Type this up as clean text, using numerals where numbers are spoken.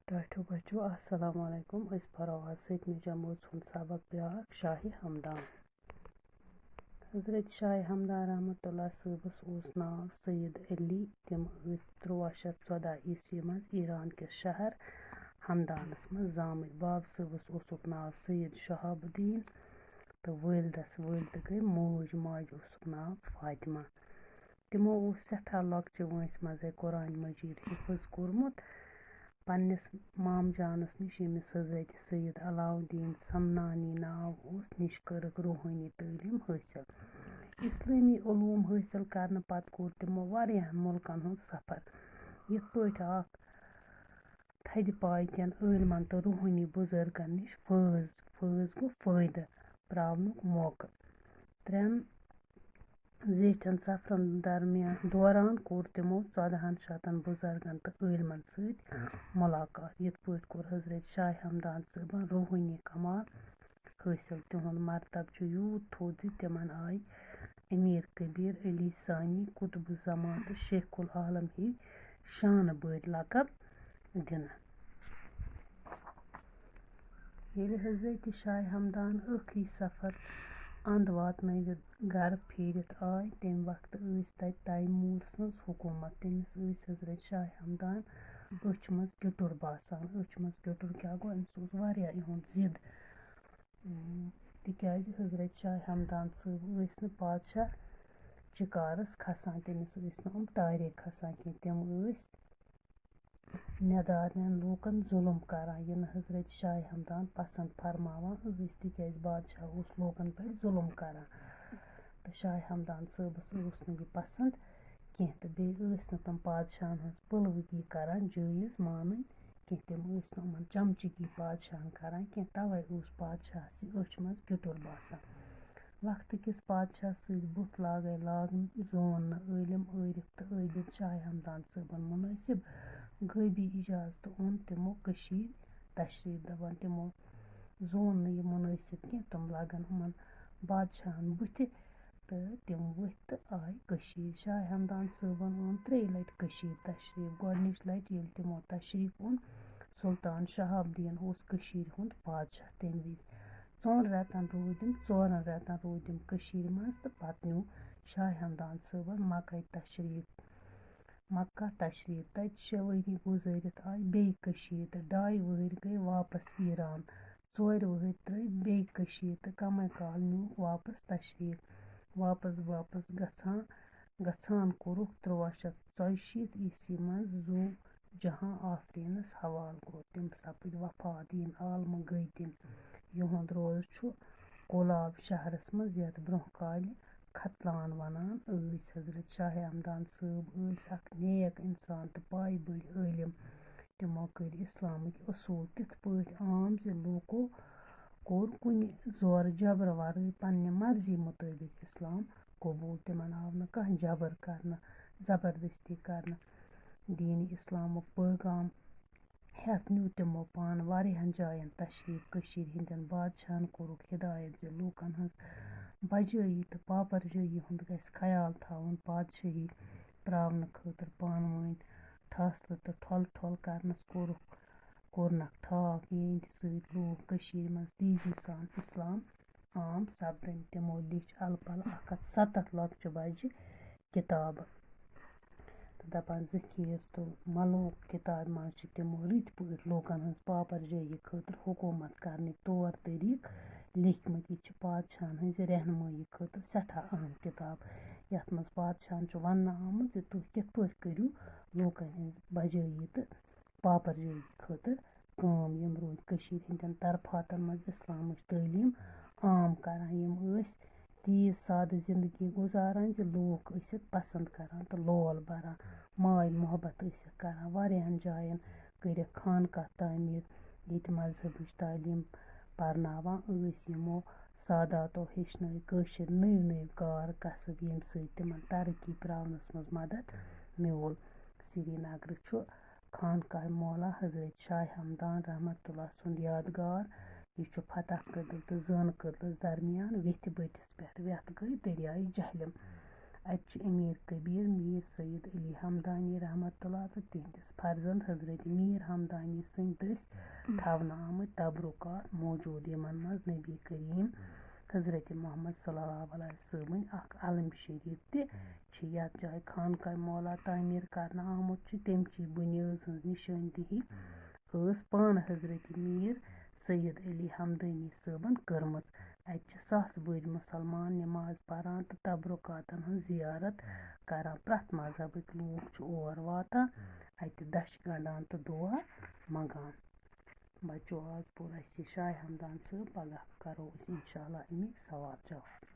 ٹاٹھیو بچو السلام علیکم أسۍ پرو آز 7مہِ جمٲژ ہُنٛد سبق بیٛاکھ شاہِ ہمدان. حضرت شاہِ ہمدان رحمتہ اللہ صٲبس اوس ناو سید علی. تِم ٲسۍ 1314 عیسوی منٛز ایران کِس شہر ہمدانس منٛز زامٕتۍ. باب صٲبس اوسُکھ ناو سید شہاب الدین تہٕ والدٕ گٔے موج ماجہِ اوسُکھ ناو فاطمہ. تِمو اوس سٮ۪ٹھاہ لۄکچہِ وٲنٛسہِ منٛزے قرآن مجیٖد حِفظ کوٚرمُت. پننِس مامجانس نِش ییٚمِس حضرت سید علاؤالدین سمنانی ناو اوس نِش کٔرٕکھ روحٲنی تعلیٖم حٲصِل. اسلٲمی علوٗم حٲصِل کرنہٕ پتہٕ کوٚر تِمو واریاہن مُلکن ہُنٛد سفر. یِتھ پٲٹھۍ اکھ تھدِ پایہِ کٮ۪ن عٲلمن تہٕ روحٲنی بُزرگن نِش فٲض گوٚو فٲیدٕ پراونُک موقعہٕ. 3 زیٖٹھٮ۪ن سفرن دوران کوٚر تِمو 1400 بُزرگن تہٕ عٲلمن سۭتۍ مُلاقات. یِتھ پٲٹھۍ کوٚر حضرت شاہِ ہمدان صٲبن روحٲنی کمال حٲصِل. تِہُنٛد مرتبہٕ چھُ یوٗت تھوٚد زِ تِمن آیہِ امیر کبیٖر، علی ثانی، قطب الزمان تہٕ شیخ العالم ہِوۍ شانہٕ بٔرۍ لقب دِنہٕ. ییٚلہِ حضرت شاہِ ہمدان ٲخری سفر اند واتنٲوِتھ گرٕ پھیٖرِتھ آے تمہِ وقتہٕ ٲس تتہِ تیموٗر سٕنٛز حکوٗمت. تٔمِس ٲسۍ حضرت شاہِ ہمدان أچھ منٛز کِٹُر باسان. أچھ منٛز کِٹُر کیٛاہ گوٚو؟ أمِس اوس واریاہ یِہُنٛد ضِد. تِکیٛازِ حضرت شاہِ ہمدان صٲب ٲسۍ نہٕ پادشاہ چِکارس کھسان. تٔمِس ٲسۍ نہٕ یِم ٹارے کھسان کینٛہہ. تِم ٲسۍ نٮ۪دارنٮ۪ن لوٗکن ظُلم کران، یہِ نہٕ حضرت شاہِ ہمدان پسنٛد فرماوان ٲسۍ، تِکیٛازِ بادشاہ اوس لوٗکن پٮ۪ٹھ ظُلم کران تہٕ شاہِ ہمدان صٲبس اوس نہٕ یہِ پسنٛد کینٛہہ. تہٕ بیٚیہِ ٲسۍ نہٕ تِم پادشاہن ہٕنٛز پُلوٕگی کران جٲیز مانٕنۍ کینٛہہ. تِم ٲسۍ نہٕ یِمن چمچگی پادشاہن کران کینٛہہ. تَوے اوس پادشاہس یہِ أچھ منٛز کِٹُر باسان. وقتہٕ کِس پادشاہ سۭتۍ بُتھ لاگے لاگُن زون نہٕ عٲلِم، عٲرِف تہٕ عٲبِد شاہِ ہمدان صٲبن مُنٲسِب. غٲبی اِجازتہٕ اوٚن تِمو کٔشیٖرِ تشریٖف. دپان تِمو زون نہٕ یہِ مُنٲسِب کینٛہہ، تِم لگن یِمن بادشاہن بُتھِ تہٕ تِم ؤتھۍ تہٕ آے کٔشیٖرِ. شاہِ ہمدان صٲبن اوٚن 3 لٹہِ کٔشیٖرِ تشریٖف. گۄڈٕنِچ لٹہِ ییٚلہِ تِمو تشریٖف اوٚن، سُلطان شہاب الدین اوس کٔشیٖرِ ہُنٛد بادشاہ تمہِ وِزِ. 4 رٮ۪تن روٗدۍ یِم 4 رٮ۪تن روٗدۍ یِم کٔشیٖرِ منٛز تہٕ پتہٕ نیوٗ شاہِ ہمدان صٲبن مکہ تشریٖف. تتہِ 6 ؤری گُزٲرِتھ آیہِ بیٚیہِ کٔشیٖرِ تہٕ 2 ؤہٕرۍ گٔے واپس ایران. 4 ؤہٕرۍ ترٛٲوۍ بیٚیہِ کٔشیٖرِ تہٕ کمے کال نیوٗکھ واپس تشریٖف. واپس گژھان کوٚرُکھ 1384 عیسوی منٛز زوٗ جہاں آفریٖنس حوالہٕ گوٚو. تِم سپٕدۍ وفات، ییٚمہِ عالمہٕ گٔے تِم. یِہُنٛد روزٕ چھُ کولاب شہرس منٛز، یتھ برٛونٛہہ کالہِ ختلان ونان ٲسۍ. حضرت شاہِ ہمدان صٲب ٲسۍ اکھ نیک اِنسان تہٕ پایہِ بٔڑۍ عٲلِم. تِمو کٔرۍ اِسلامٕکۍ اصوٗل تِتھ پٲٹھۍ عام زِ لوٗکو کوٚر کُنہِ زورٕ جبرٕ ورٲے پننہِ مرضی مُطٲبِق اِسلام قبوٗل. تِمن آو نہٕ کانٛہہ جبر کرنہٕ، زبردستی کرنہٕ. دیٖنِ اِسلامُک پٲغام ہٮ۪تھ نیوٗ تِمو پانہٕ واریاہن جاین تشریٖف. کٔشیٖرِ ہٕنٛدٮ۪ن بادشاہن کوٚرُکھ ہِدایت زِ لوٗکن ہٕنٛز بجٲیی تہٕ پاپرجٲیی ہُنٛد گژھِ خیال تھاوُن. پادشٲہی پراونہٕ خٲطرٕ پانہٕ ؤنۍ ٹھاسلہٕ تہٕ ٹھۄل کرنس کوٚرنکھ ٹھاک، یِہنٛدِ سۭتۍ لوٗکھ کٔشیٖرِ منٛز تیزی سان اِسلام عام سپدٕنۍ. تِمو لیٚچھ الہٕ پلہٕ 107 لۄکچہِ بجہِ کِتابہٕ تہٕ دپان ذخیٖر تہٕ ملوٗک کِتابہِ منٛز چھِ تِمو رٕتۍ پٲٹھۍ لوٗکن ہٕنٛز پاپرجٲیی خٲطرٕ حکوٗمت کرنٕکۍ طور طٔریٖقہٕ لیٚکھمٕتۍ. یہِ چھِ پادشاہن ہٕنٛزِ رہنمٲیی خٲطرٕ سٮ۪ٹھاہ اہم کِتاب. یتھ منٛز پادشاہن چھُ وننہٕ آمُت زِ تُہۍ کِتھ پٲٹھۍ کٔرِو لوٗکن ہٕنٛزِ بجٲیی تہٕ پاپرجٲیی خٲطرٕ کٲم. یِم روٗدۍ کٔشیٖرِ ہٕنٛدٮ۪ن طرفاتن منٛز اِسلامٕچ تعلیٖم عام کران. یِم ٲسۍ تیٖژ سادٕ زندگی گُزاران زِ لوٗکھ ٲسِکھ پسنٛد کران تہٕ لول بران. ماے محبت ٲسِکھ کران. واریاہن جاین کٔرِکھ خانقاہ تعمیٖر. ییٚتہِ مذہبٕچ تعلیٖم پرناوان ٲسۍ. یِمو ساداتو ہیٚچھنٲے کٲشِر نٔوۍ کار کسب، ییٚمہِ سۭتۍ تِمن ترقی پراونس منٛز مدد میوٗل. سرینگرٕ چھُ خانقاہ مولا حضرت شاہِ ہمدان رحمتہ اللہ سُنٛد یادگار. یہِ چھُ فتح کدل تہٕ زٲنہٕ کدلس درمیان ویٚتھِ بٔٹھِس پٮ۪ٹھ. ویٚتھ گٔے دریاے جہلِم. اَتہِ أمیٖر کبیٖر میٖر سید علی ہمدانی رحمتہ اللہ تہٕ تِہنٛدِس فرزنٛد حضرت میٖر ہمدانی سٕنٛدۍ دٔسۍ تھاونہٕ آمٕتۍ تبرُکات موٗجوٗد یِمن منٛز نبی کریم حضرت محمد صلی اللہ علیہ وسلمٕنۍ اکھ علم شریٖف تہِ چھِ یتھ جایہِ خانقاہ مولا تعمیٖر کرنہٕ آمُت چھُ تمچی بُنیٲد ہٕنٛز نِشٲندِہی ٲس پانہٕ حضرت میٖر سید علی ہمدانی صٲبن کٔرمٕژ اَتہِ چھِ ساسہٕ بٔدۍ مُسلمان نٮ۪ماز پران تہٕ تبرُکاتن ہٕنٛز زِیارت کران پرٛٮ۪تھ مذہبٕکۍ لوٗکھ چھِ اور واتان اَتہِ دَشہِ گنٛڈان تہٕ دُعا منٛگان بچو آز پوٚر اَسہِ یہِ شاہِ ہمدان صٲب پگاہ کرو أسۍ اِنشاء اللہ اَمِکۍ سوال جواب